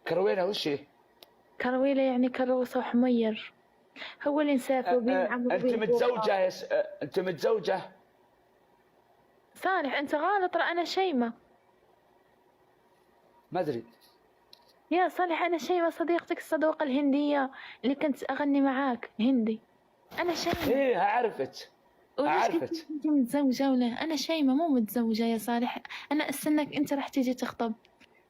كروينة وش هي؟ كرويلة يعني كروسة وحمير، هو اللي نسافر بيه نعمرو انت بيه متزوجة انت متزوجة؟ صالح انت غلط، انا شيمة. ما ادري. يا صالح انا شيمة صديقتك الصدوقة الهندية اللي كنت اغني معاك هندي. انا شيمة. ايه عرفت. وليش قلت عرفت. انت متزوجة ولا؟ انا شيمة مو متزوجة يا صالح. انا استناك انت راح تيجي تخطب،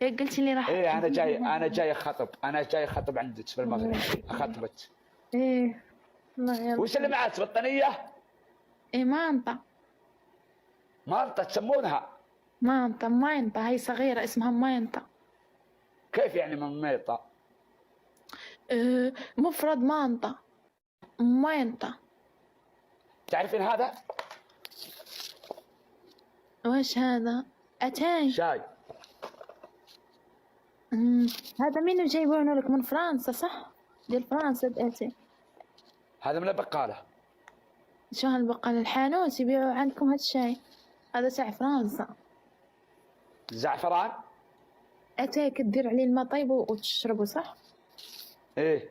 قلت لي راح. ايه انا جاي اخطب، انا جاي اخطب عندك في المغرب، اخطبك. ايه الله يلا. وش اللي معك بطانية؟ ايه مانطة. مالطة تسمونها؟ مانطة ماينطة، هي صغيرة اسمها ماينطة. كيف يعني من ميطة؟ إيه مفرد مانطة ماينطة. تعرفين هذا؟ وش هذا؟ اتاي. شاي. هذا منو جايبونه لك من فرنسا صح؟ ديال فرنسا بأتي. هذا من البقالة. شو هالبقال الحانوت يبيعوا عندكم هاد الشاي؟ هذا تاع فرنسا. زعفران. اتاك تدير عليه الماء طيب وتشربه صح؟ ايه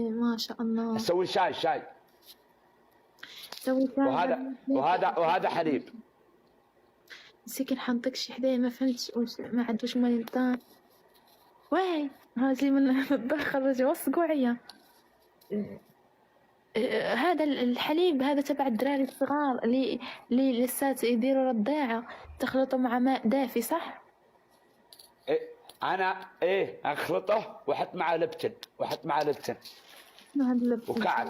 ما شاء الله. اسوي شاي. سوي شاي. وهذا حليب. مسكين حنطيك شي حدايا ما فهمتش ما عندوش مالينطان. واي هذا من الدخل وصقوعية. هذا الحليب هذا تبع الدراري الصغار اللي لسات يديروا رضاعة، تخلطه مع ماء دافي صح؟ انا اخلطه واحط معه لبتن وكعك.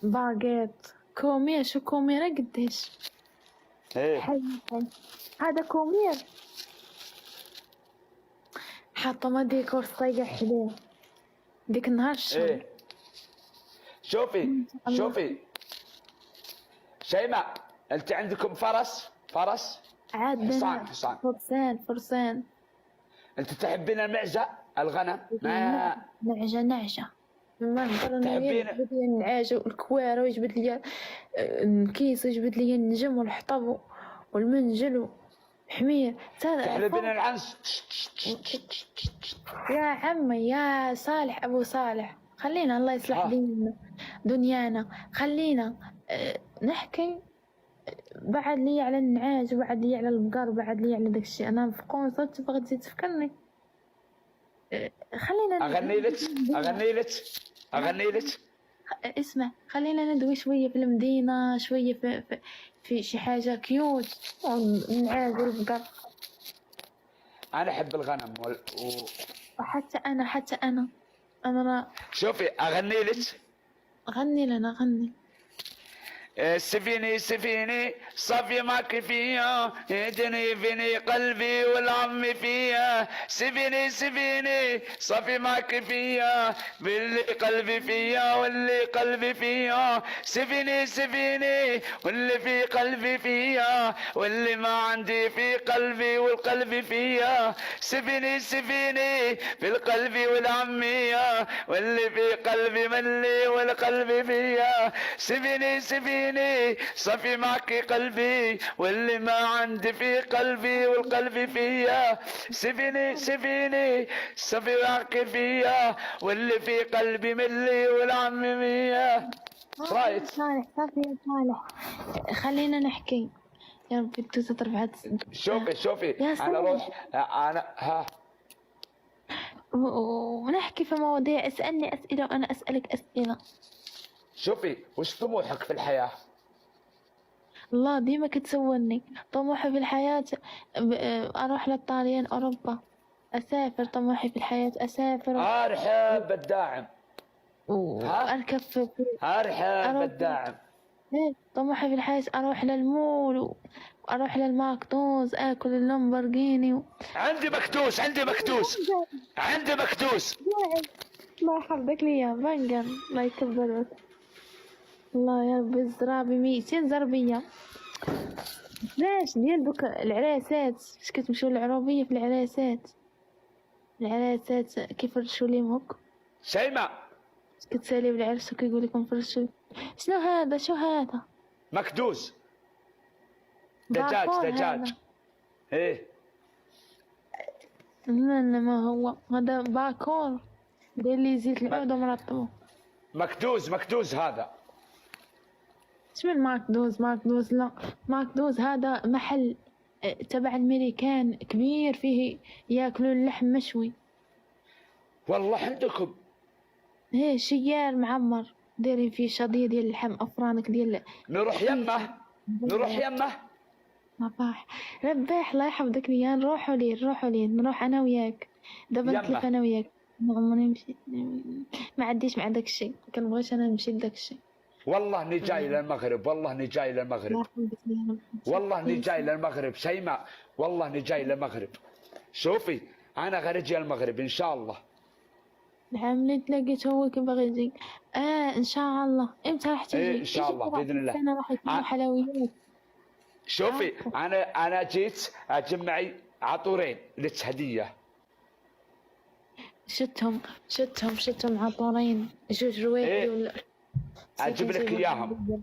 باقيت كومير. شو كوميرة قديش؟ حي. هذا كومير حاطه ما ديكور صيقة حلو ديك النهار الشهر. شوفي شيماء، انت عندكم فرس؟ عندنا فرسان. انت تحبين المعزة الغنم؟ نعجة ما نقدر تحبين يجبد لي النعاجة والكوارة ويجبد لي الكيس ويجبد لي النجم والحطب والمنجل وحمير. تحلبين العنس. يا عمي يا صالح ابو صالح خلينا الله يصلح دنيانا خلينا نحكي. بعد لي على النعاج وبعد لي على البقر وبعد لي على داك الشيء. انا مفقون صرت تبغى تزيد تفكرني. خلينا اغني لك. اسمع خلينا ندوي شويه في المدينه شويه في شي حاجه كيوت والنعاج والبقر. انا احب الغنم وحتى انا شوفي اغني لك. غني لنا غني. سفيني صافي معك فيها، يدني فيني قلبي والعم فيها. سفيني صافي معك فيها، باللي قلبي فيها واللي قلبي فيها. سفيني واللي في قلبي فيها واللي ما عندي في قلبي والقلب فيها. سفيني في القلب والعمية واللي في قلبي ملي والقلب فيها. سفيني صفي معك قلبي واللي ما عندي في قلبي والقلب فيها. سفيني صفي معك فيها واللي في قلبي ملي والعم مية. رايت صالح صافي يا صالح خلينا نحكي. يا ربي الدوسة رفعت. شوفي انا روح انا ونحكي في مواضيع. اسألني أسئلة وأنا أسألك أسئلة. شوفي وش طموحك في الحياة؟ الله ديما كتسولني. طموحي في الحياة أروح للطاليان أوروبا أسافر. طموحي في الحياة أسافر أرحب بالداعم وأركب في أرحب بالداعم. طموحي في الحياة أروح للمول وأروح للماكدونالدز أكل اللامبورغيني عندي مكدوس الله يحفظك ليا بنقر. الله يكبرك. الله يا ربي الزرابي 200 زربية. ليش ديال دوك العراسات فاش كتمشيو للعروبية في العراسات كيفرشوا ليهم هك شيماء كتسالي بالعرس وكيقول لكم فرشوا. شنو هذا مكدوس دجاج. ايه لا لا ما هو هذا باكور، دير لي زيت العود ومرطبه. مكدوز هذا. ايش من ماكدوز؟ ماكدوز لا، ماكدوز هذا محل تبع الامريكان كبير، فيه ياكلون اللحم مشوي. والله عندكم؟ هي شيار معمر دايرين فيه شظيه ديال اللحم، افرانك ديال. نروح يمه، نروح يمه. رباح رباح الله يحفظك ليا، نروحوا لين نروح انا وياك. دابا يمه. نتلف انا وياك. نعم نمشي. ما عنديش مع داك الشيء، كنبغيش انا نمشي لداك الشيء. والله اني جاي للمغرب، والله اني جاي الله للمغرب، يحفظك ليا رب. والله اني جاي للمغرب شيماء، والله اني جاي للمغرب. شوفي انا غنجي المغرب ان شاء الله. العام تلاقيت هو كي باغي يجي. ان شاء الله. امتى راح تجي؟ إيه إن شاء الله بإذن الله. انا راح يكونوا حلويات. شوفي انا جيت اجمعي عطورين لك هديه. شتهم عطورين، جوج رويحي إيه. ولا اجيب لك اياهم.